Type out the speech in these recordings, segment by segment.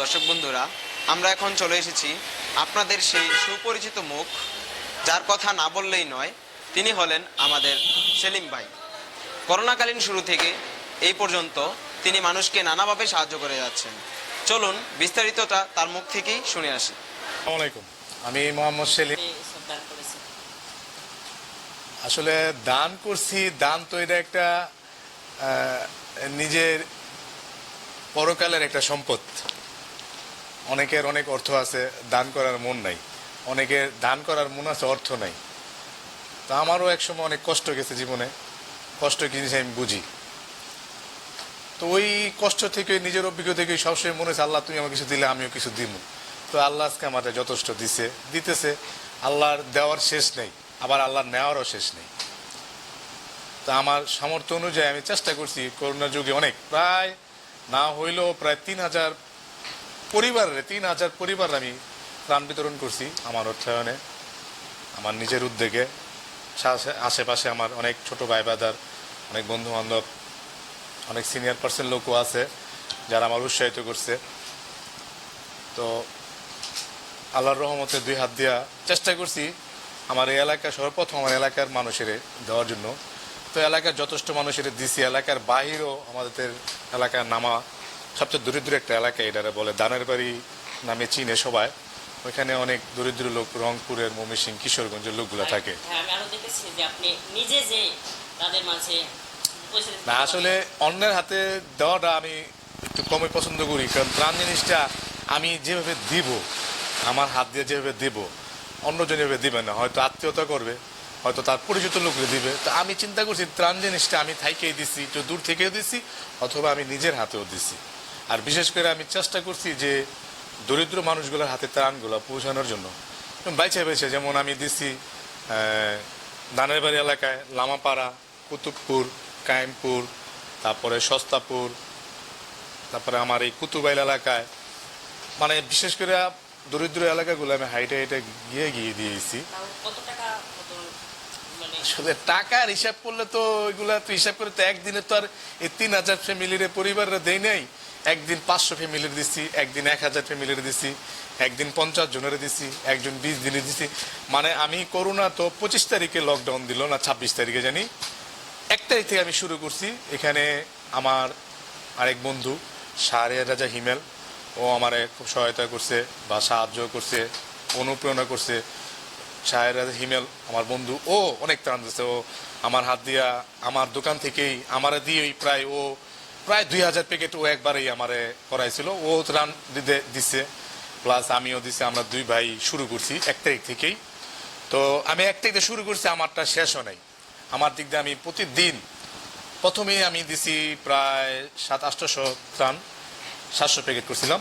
দর্শক বন্ধুরা, আমরা এখন চলে এসেছি আপনাদের সেই সুপরিচিত মুখ, যার কথা না বললেই নয়। তিনি হলেন আমাদের সেলিম ভাই। করোনাকালীন শুরু থেকে এই পর্যন্ত তিনি মানুষকে নানাভাবে সাহায্য করে যাচ্ছেন। চলুন বিস্তারিতটা তার মুখ থেকেই শুনে আসি। আসসালামু আলাইকুম, আমি মোহাম্মদ সেলিম। আসলে দান করছি, দান তো এটা একটা নিজের পরকালের একটা সম্পদ। অনেকের অনেক অর্থ আছে, দান করার মন নাই। অনেকের দান করার মন আছে, অর্থ নাই। তো আমারও একসময় অনেক কষ্ট গেছে জীবনে, কষ্ট কি জিনিস আমি বুঝি। তো ওই কষ্ট থেকে, নিজের অভিজ্ঞতা থেকে সবসময় মনে হচ্ছে আল্লাহ তুমি আমাকে কিছু দিলে আমিও কিছু দিব। তো আল্লাহ আজকে আমাদের যথেষ্ট দিতেছে। আল্লাহর দেওয়ার শেষ নেই, আবার আল্লাহর নেওয়ারও শেষ নেই। তো আমার সামর্থ্য অনুযায়ী আমি চেষ্টা করছি করোনা যুগে অনেক, প্রায় না হইলেও প্রায় 3,000 পরিবার আমি ত্রাণ বিতরণ করছি আমার অর্থায়নে, আমার নিজের উদ্যোগে। আশেপাশে আমার অনেক ছোট ভাই বাদার, অনেক বন্ধু বান্ধব, অনেক সিনিয়র পার্সন লোকও আছে যারা আমার উৎসাহিত করছে। তো আল্লাহর রহমতে 2 হাত দিয়া চেষ্টা করছি আমার এই এলাকা, সর্বপ্রথম আমার এলাকার মানুষের দেওয়ার জন্য। তো এলাকার যথেষ্ট মানুষের দিছি। এলাকার বাহিরও আমাদের এলাকার নামা সবচেয়ে দরিদ্র একটা এলাকা, এটারে বলে দানের বাড়ি নামে চিনে সবাই। ওইখানে অনেক দরিদ্র লোক, রংপুরের, ময়মনসিংহ, কিশোরগঞ্জের লোকগুলো থাকে। না, আসলে অন্যের হাতে দেওয়াটা আমি একটু কমই পছন্দ করি, কারণ ত্রাণ জিনিসটা আমি যেভাবে দিব, আমার হাত দিয়ে যেভাবে দিব, অন্যজন এভাবে দিবে না। হয়তো আত্মীয়তা করবে, হয়তো তার পরিচিত লোককে দিবে। তো আমি চিন্তা করছি ত্রাণ জিনিসটা আমি থাইকেই দিছি, একটু দূর থেকেও দিছি, অথবা আমি নিজের হাতেও দিছি। আর বিশেষ করে আমি চেষ্টা করছি যে দরিদ্র মানুষগুলোর হাতে ত্রাণগুলো পৌঁছানোর জন্য বাইছে যেমন আমি দিছি দানের বাড়ি এলাকায়, লামাপাড়া, কুতুবপুর, কায়েমপুর, তারপরে সস্তাপুর, তারপরে আমার এই কুতুবাইল এলাকায়, মানে বিশেষ করে দরিদ্র এলাকাগুলো আমি হাইটে গিয়ে দিয়েছি। আসলে টাকার হিসাব করলে তো ওইগুলা তো হিসাব করে তো একদিনে তো আর এই 3,000 ফ্যামিলির পরিবাররা দেয় নাই। একদিন 500 ফ্যামিলির দিছি, একদিন 1,000 ফ্যামিলির দিছি, একদিন 50 জনের দিছি, একজন 20 দিনের দিছি। মানে আমি করোনা তো 25 তারিখে লকডাউন দিল না, 26 তারিখে জানি, 1 তারিখ থেকে আমি শুরু করছি। এখানে আমার আরেক বন্ধু শাহরিয়ার রাজা হিমেল, ও আমারে খুব সহায়তা করছে বা সাহায্য করছে, অনুপ্রেরণা করছে। শাহরিয়ার রাজা হিমেল আমার বন্ধু, ও অনেক ত্রাণ দিচ্ছে। ও আমার হাত দিয়া, আমার দোকান থেকেই আমারে দিয়েই প্রায় 2,000 প্যাকেট ও একবারেই আমারে করাইছিল। ও ত্রাণ দিচ্ছে, প্লাস আমিও দিছি। আমরা 2 ভাই শুরু করছি 1 তারিখ থেকেই। তো আমি 1 তারিখে শুরু করছি, আমারটা শেষও নাই। আমার দিক দিয়ে আমি প্রতিদিন প্রথমেই আমি দিছি প্রায় 700-800 ত্রাণ, 700 প্যাকেট করছিলাম।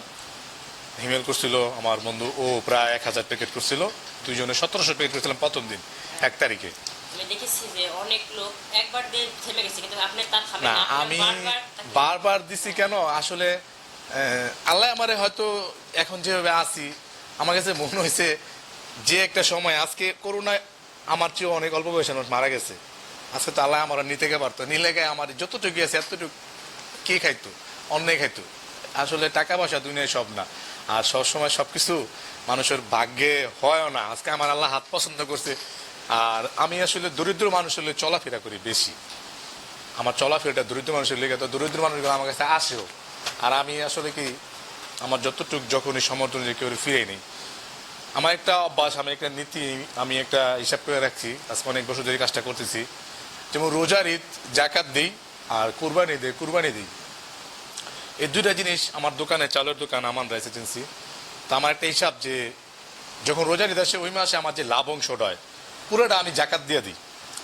হিমেল করছিল আমার বন্ধু, ও প্রায় 1,000 প্যাকেট করছিল। দুইজনে 1700 প্যাকেট করছিলাম প্রথম দিন 1 তারিখে। না, আমি বারবার দিছি কেন, আসলে আল্লাহ আমারে হয়তো এখন যেভাবে আছি, আমার কাছে মনে হয়েছে যে একটা সময়, আজকে করোনায় আমার চেয়ে অনেক অল্প বয়সে মানুষ মারা গেছে। আজকে তো আল্লাহ আমার নিতে পারতো, নিলে গায়ে আমার যতটুকু আছে এতটুকু কে খাইতো, অন্যায় খাইতো। আসলে টাকা পয়সা দুনিয়ায় সব না, আর সবসময় সবকিছু মানুষের ভাগ্যে হয়ও না। আজকে আমার আল্লাহ হাত পছন্দ করছে। আর আমি আসলে দরিদ্র মানুষের লিগে চলাফেরা করি বেশি। আমার চলাফেরাটা দরিদ্র মানুষের লিগে, তো দরিদ্র মানুষগুলো আমার কাছে আসেও। আর আমি আসলে কি, আমার যতটুকু যখনই সমর্থন কেউ ফিরে নেই। আমার একটা অভ্যাস, আমি একটা নীতি, আমি একটা হিসাব করে রাখছি, আজকে অনেক বছর ধরে কাজটা করতেছি। যেমন রোজার ঈদ জাকাত দিই, আর কুরবানি দিই। এই 2টা জিনিস আমার দোকানে, চালের দোকান আমার রেসিডেন্সি। তো আমার একটা হিসাব যে যখন রোজার ঈদ আসে ওই মাসে আমার যে লাভ অংশটা হয় পুরোটা আমি জাকাত দিয়ে দিই।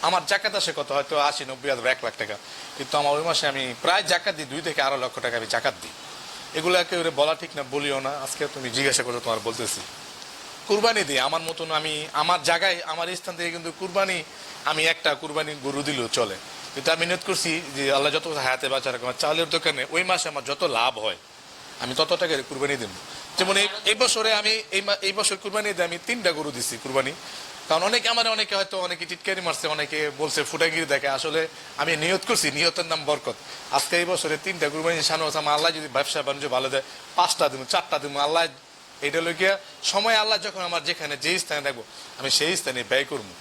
আমার জাকাত আসে কত, হয়তো 80, 90 হাজার, 1 লাখ টাকা, কিন্তু আমার ওই মাসে আমি প্রায় জাকাত দিই 2 থেকে আড়াই লক্ষ টাকা আমি জাকাত দিই। এগুলাকে বলা ঠিক না, বলিও না। আজকে তুমি জিজ্ঞাসা করো, তোমার বলতেছি কুরবানি দিই আমার মতন। আমি আমার জায়গায়, আমার স্থান থেকে কিন্তু কুরবানি, আমি একটা কুরবানি গরু দিলেও চলে, কিন্তু আমি নিয়ত করছি যে আল্লাহ যত হায়াতে বাঁচা রাখে, আমার চালের দোকানে ওই মাসে আমার যত লাভ হয় আমি তত টাকা কুরবানি দেব। যেমন এই বছরে আমি এই বছর কুরবানি দিয়ে আমি 3টা গরু দিছি কুরবানি। কারণ অনেকে হয়তো অনেকে টিটকারি মারছে, অনেকে বলছে ফুটাগিরি দেখে। আসলে আমি নিয়ত করছি, নিয়তের নাম বরকত। আজকে এই বছরে 3টা কুরবানি সামনে আছে, আমার আল্লাহ যদি ব্যবসা বাণিজ্য ভালো দেয় 5টা দিব, 4টা দিব, আল্লাহ এটা লোকিয়া সময় আল্লাহ যখন আমার যেখানে যে স্থানে রাখবো আমি সেই স্থানে ব্যয় করবো।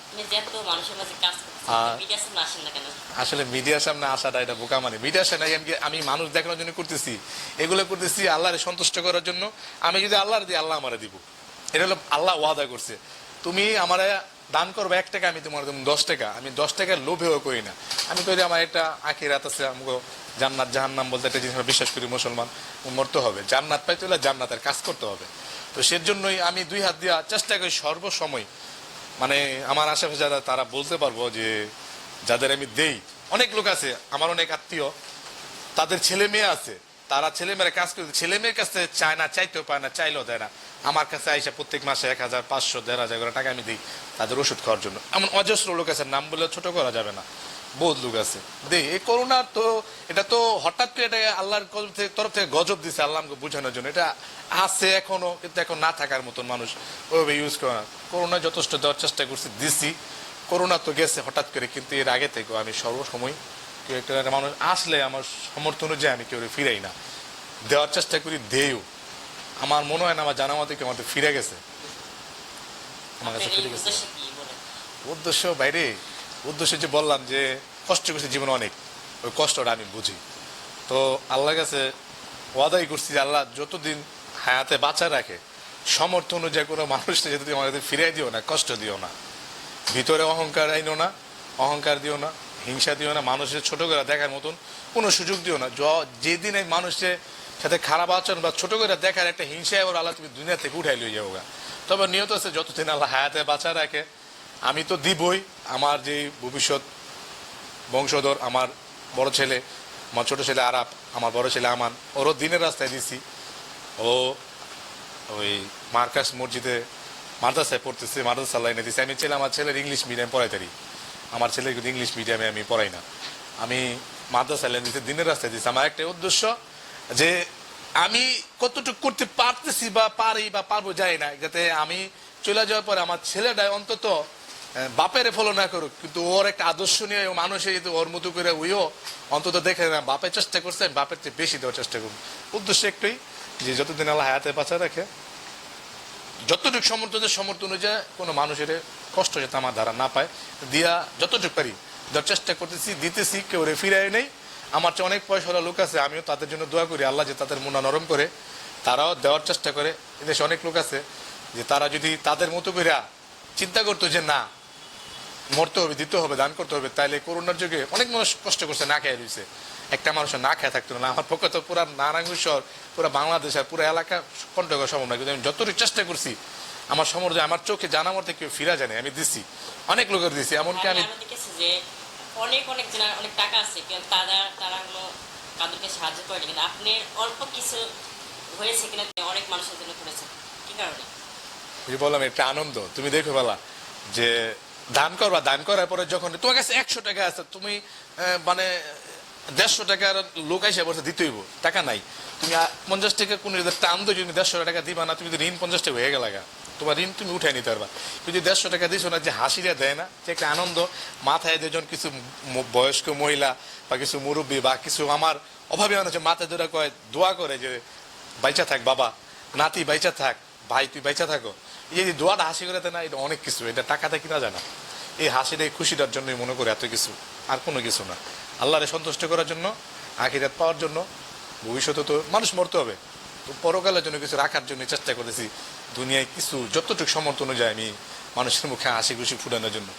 আসলে মিডিয়ার সামনে আসাটা এটা বোকা, মানে মিডিয়ার সামনে আমি মানুষ দেখানোর জন্য করতেছি, এগুলো করতেছি আল্লাহরে সন্তুষ্ট করার জন্য। আমি যদি আল্লাহর দিই, আল্লাহ আমারে দিব। এটা হলো আল্লাহ ওয়াদা করছে, তুমি আমারে দান করবো 1 টাকা, আমি তোমার দেবো 10 টাকা। আমি 10 টাকার লোভেও করি না। আমি করি আমার একটা আখিরাত আছে, আমাকে জান্নাত জাহান্নাম বলতে একটা জিনিস আমরা বিশ্বাস করি মুসলমান, মরতে হবে, জান্নাত পাইতে হলে জান্নাতের কাজ করতে হবে। তো সেজন্যই আমি 2 হাত দিয়া চেষ্টা করি সর্বসময়, মানে আমার আশেপাশে যারা তারা বলতে পারবো যে যাদের আমি দেই, অনেক লোক আছে আমার, অনেক আত্মীয়, তাদের ছেলে মেয়ে আছে, তারা ছেলে মেয়েরা কাজ করে, ছেলে মেয়ের কাছে চায় না, চাইতেও পায় না, চাইলেও দেয় না। আমার কাছে আইসা প্রত্যেক মাসে 1000, 500, 1500 করে টাকা আমি দিই তাদের ওষুধ খাওয়ার জন্য। এমন অজস্র লোক আছে, নাম বলে ছোট করা যাবে না, বহুত লোক আছে দেই। এই করোনার তো এটা তো হঠাৎ করে এটা আল্লাহর তরফ থেকে গজব দিছে আল্লাহ আমাকে বোঝানোর জন্য। এটা আছে এখনো, কিন্তু এখন না থাকার মতন মানুষ ওইভাবে ইউজ করে না। করোনা যথেষ্ট দেওয়ার চেষ্টা করছি, দিছি। করোনা তো গেছে হঠাৎ করে, কিন্তু এর আগে থেকেও আমি সর্বসময় কেউ একটা মানুষ আসলে আমার সমর্থন অনুযায়ী আমি কেউ ফিরাই না, দেওয়ার চেষ্টা করি, দেও। আমার মনে হয় না আমার জানা মতে কেউ আমাদের ফিরে গেছে, আমার কাছে ফিরে গেছে। উদ্দেশ্য বাইরে, উদ্দেশ্য যে বললাম যে কষ্ট করছি জীবনে অনেক, ওই কষ্টটা আমি বুঝি। তো আল্লাহর কাছে ওয়াদাই করছি যে আল্লাহ যতদিন হায়াতে বাঁচা রাখে, সমর্থ অনুযায়ী কোনো মানুষকে যদি আমাদের ফিরাই দিও না, কষ্ট দিও না, ভিতরে অহংকার আইনো না, অহংকার দিও না, হিংসা দিও না, মানুষের ছোট করে দেখার মতন কোনো সুযোগ দিও না। যেদিন এই মানুষের সাথে খারাপ আচরণ বা ছোট করে দেখার একটা হিংসায় ওর আল্লাহ তুমি দুনিয়া থেকে উঠাই লই যাবো। তবে নিয়ত আছে যতদিন আল্লাহ হায়াতে বাঁচা রাখে আমি তো দিবই। আমার যে ভবিষ্যৎ বংশধর, আমার বড় ছেলে, আমার ছোট ছেলে আরাপ, আমার বড় ছেলে আমান, ওরও দিনের রাস্তায় দিছি। ও ওই মার্কাস মসজিদে মাদ্রাসায় পড়তেছে, মাদ্রাসা লাইনে দিছি। আমি ছেলে, আমার ছেলের ইংলিশ মিডিয়াম পড়াইতারি, আমার ছেলে কিন্তু ইংলিশ মিডিয়ামে আমি পড়াই না, আমি মাদ্রাসা লাইনে দিচ্ছি, দিনের রাস্তায় দিচ্ছি। আমার একটা উদ্দেশ্য যে আমি কতটুকু করতে পারতেছি বা পারি বা পারবো যাই না, যাতে আমি চলে যাওয়ার পরে আমার ছেলেটা অন্তত বাপের ফলো না করুক, কিন্তু ওর একটা আদর্শ নিয়ে মানুষে যদি ওর মতো করে ওইও অন্তত দেখে না বাপের চেষ্টা করছে, আমি বাপের চেয়ে বেশি দেওয়ার চেষ্টা করবো। উদ্দেশ্য একটাই যে যতদিন আল্লাহ হায়াতে বাঁচা রাখে, যতটুকু সমর্থন অনুযায়ী কোনো মানুষের কষ্ট যাতে আমার দ্বারা না পায়, দিয়া যতটুকু পারি দেওয়ার চেষ্টা করতেছি, দিতেছি, কেউ ফিরাই নেই। আমার চেয়ে অনেক পয়সাওয়ালা লোক আছে, আমিও তাদের জন্য দোয়া করি আল্লাহ যে তাদের মনটা নরম করে, তারাও দেওয়ার চেষ্টা করে। এদেশে অনেক লোক আছে যে তারা যদি তাদের মতো করে চিন্তা করতো যে না মরতে হবে, দিতে হবে, দান করতে হবে, তাইলে করোনার যুগে অনেক মানুষ কষ্ট করছে, না খেয়ে রয়েছে, একটা মানুষ না খেয়ে থাকতো না। আমার পক্ষে তো পুরো নারায়ণগঞ্জ শহর, পুরো বাংলাদেশ আর পুরো এলাকা কন্ট্রোল করা সম্ভব না, কিন্তু আমি যতটুকু চেষ্টা করছি আমার সমর্থ, আমার চোখে জানা মতে কেউ ফিরা জানে আমি দিচ্ছি, অনেক লোকের দিচ্ছি। এমনকি আমি অনেক অনেক জনের অনেক টাকা আছে, কিন্তু তারা কোনো কাদেরকে সাহায্য করেনি, কিন্তু আপনি অল্প কিছু হয়েছে কিনা অনেক মানুষের জন্য করেছেন, কি কারণে? বললাম একটা আনন্দ। তুমি দেখো বেলা যে দান করবা, দান করার পরে যখন তোমার কাছে 100 টাকা আছে, তুমি মানে 150 টাকার লোক এসে বলছে দিতে হইব, টাকা নাই, তুমি 50 টাকা কোনো টান দো, যদি 150 টাকা দিবা না, তুমি যদি ঋণ 50 টাকা হয়ে গেল, তোমার ঋণ তুমি উঠাই নিতে পারবা। যদি 150 টাকা দিছো না, যে হাসিটা দেয় না, যে একটা আনন্দ মাথায় দুজন কিছু বয়স্ক মহিলা বা কিছু মুরব্বী বা কিছু আমার অভাবী মানুষ মাথায় ধরে কয়, দোয়া করে যে বাইচা থাক বাবা, নাতি বাইচা থাক, ভাই তুই বাইচা থাকো, এই যে দোয়াটা হাসি করে দেয় না, এটা অনেক কিছু, এটা টাকাতে কিনা যায় না। এই হাসিটা, এই খুশিটার জন্যই মনে করে এত কিছু, আর কোনো কিছু না। আল্লাহরে সন্তুষ্ট করার জন্য, আখিরাত পাওয়ার জন্য, ভবিষ্যতে তো মানুষ মরতে হবে, তো পরকালের জন্য কিছু রাখার জন্য চেষ্টা করেছি। দুনিয়ায় কিছু যতটুকু সমর্থন অনুযায়ী আমি মানুষের মুখে হাসি খুশি ফুটানোর জন্য,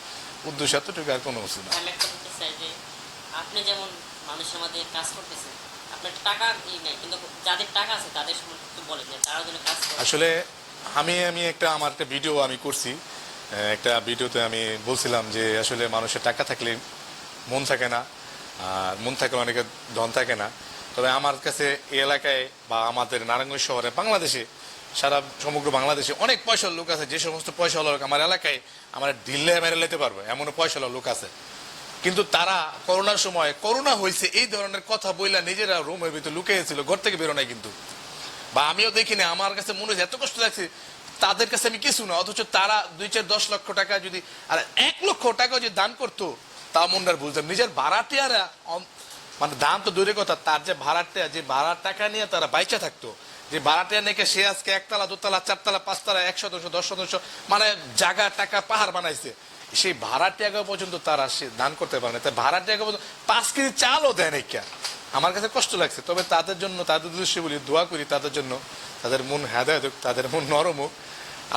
উদ্দেশ্য এতটুকু, আর কোনো কিছু না। আপনি যেমন মানুষের মধ্যে কাজ করতেছেন, আপনার টাকা নেই, কিন্তু যাদের টাকা আছে তাদের সম্পর্কে বলেন যে তারা যেন কাজ করে। আসলে আমি আমার একটা ভিডিও আমি করছি, একটা ভিডিওতে আমি বলছিলাম যে আসলে মানুষের টাকা থাকলে মন থাকে না, আর মন থাকলে অনেকে ধন থাকে না। তবে আমার কাছে এই এলাকায় বা আমাদের নারায়ণগঞ্জ শহরে, বাংলাদেশে, সারা সমগ্র বাংলাদেশে অনেক পয়সার লোক আছে, যে সমস্ত পয়সাওয়ালা লোক আমার এলাকায় আমার ঢিল্লে মেরে লেতে পারবে এমনও পয়সাওয়ালা লোক আছে, কিন্তু তারা করোনার সময়, করোনা হয়েছে এই ধরনের কথা বইলা নিজেরা রুমের ভিতরে লুকিয়েছিল, ঘর থেকে বেরো নাই কিন্তু, বা আমিও দেখিনি। আমার কাছে মনে হচ্ছে এত কষ্ট লাগছে, তাদের কাছে আমি কিছু না, অথচ তারা 2-4-10 লক্ষ টাকা যদি আর 1 লক্ষ টাকা যদি দান করতো তা মনটার বুঝতাম। নিজের ভাড়াটিয়ারা মানে দাম তো দূরের কথা, তার যে ভাড়াটিয়া, যে ভাড়ার টাকা নিয়ে তারা বাইচা থাকতো, যে ভাড়াটিয়া নাকি সে আজকে 1 তলা 2 তলা 4 তলা 5 তলা 1 শতাংশ 10 শতাংশ মানে জায়গা টাকা পাহাড় বানাইছে, সেই ভাড়াটিয়া পর্যন্ত তারা সে দান করতে পারে না। তাই ভাড়াটিয়া পর্যন্ত 5 কেজি চালও দেয় নাকি। আমার কাছে কষ্ট লাগছে। তবে তাদের জন্য, তাদের উদ্দেশ্যে বলি, দোয়া করি তাদের জন্য, তাদের মন হেদায়েত হোক, তাদের মন নরম হোক,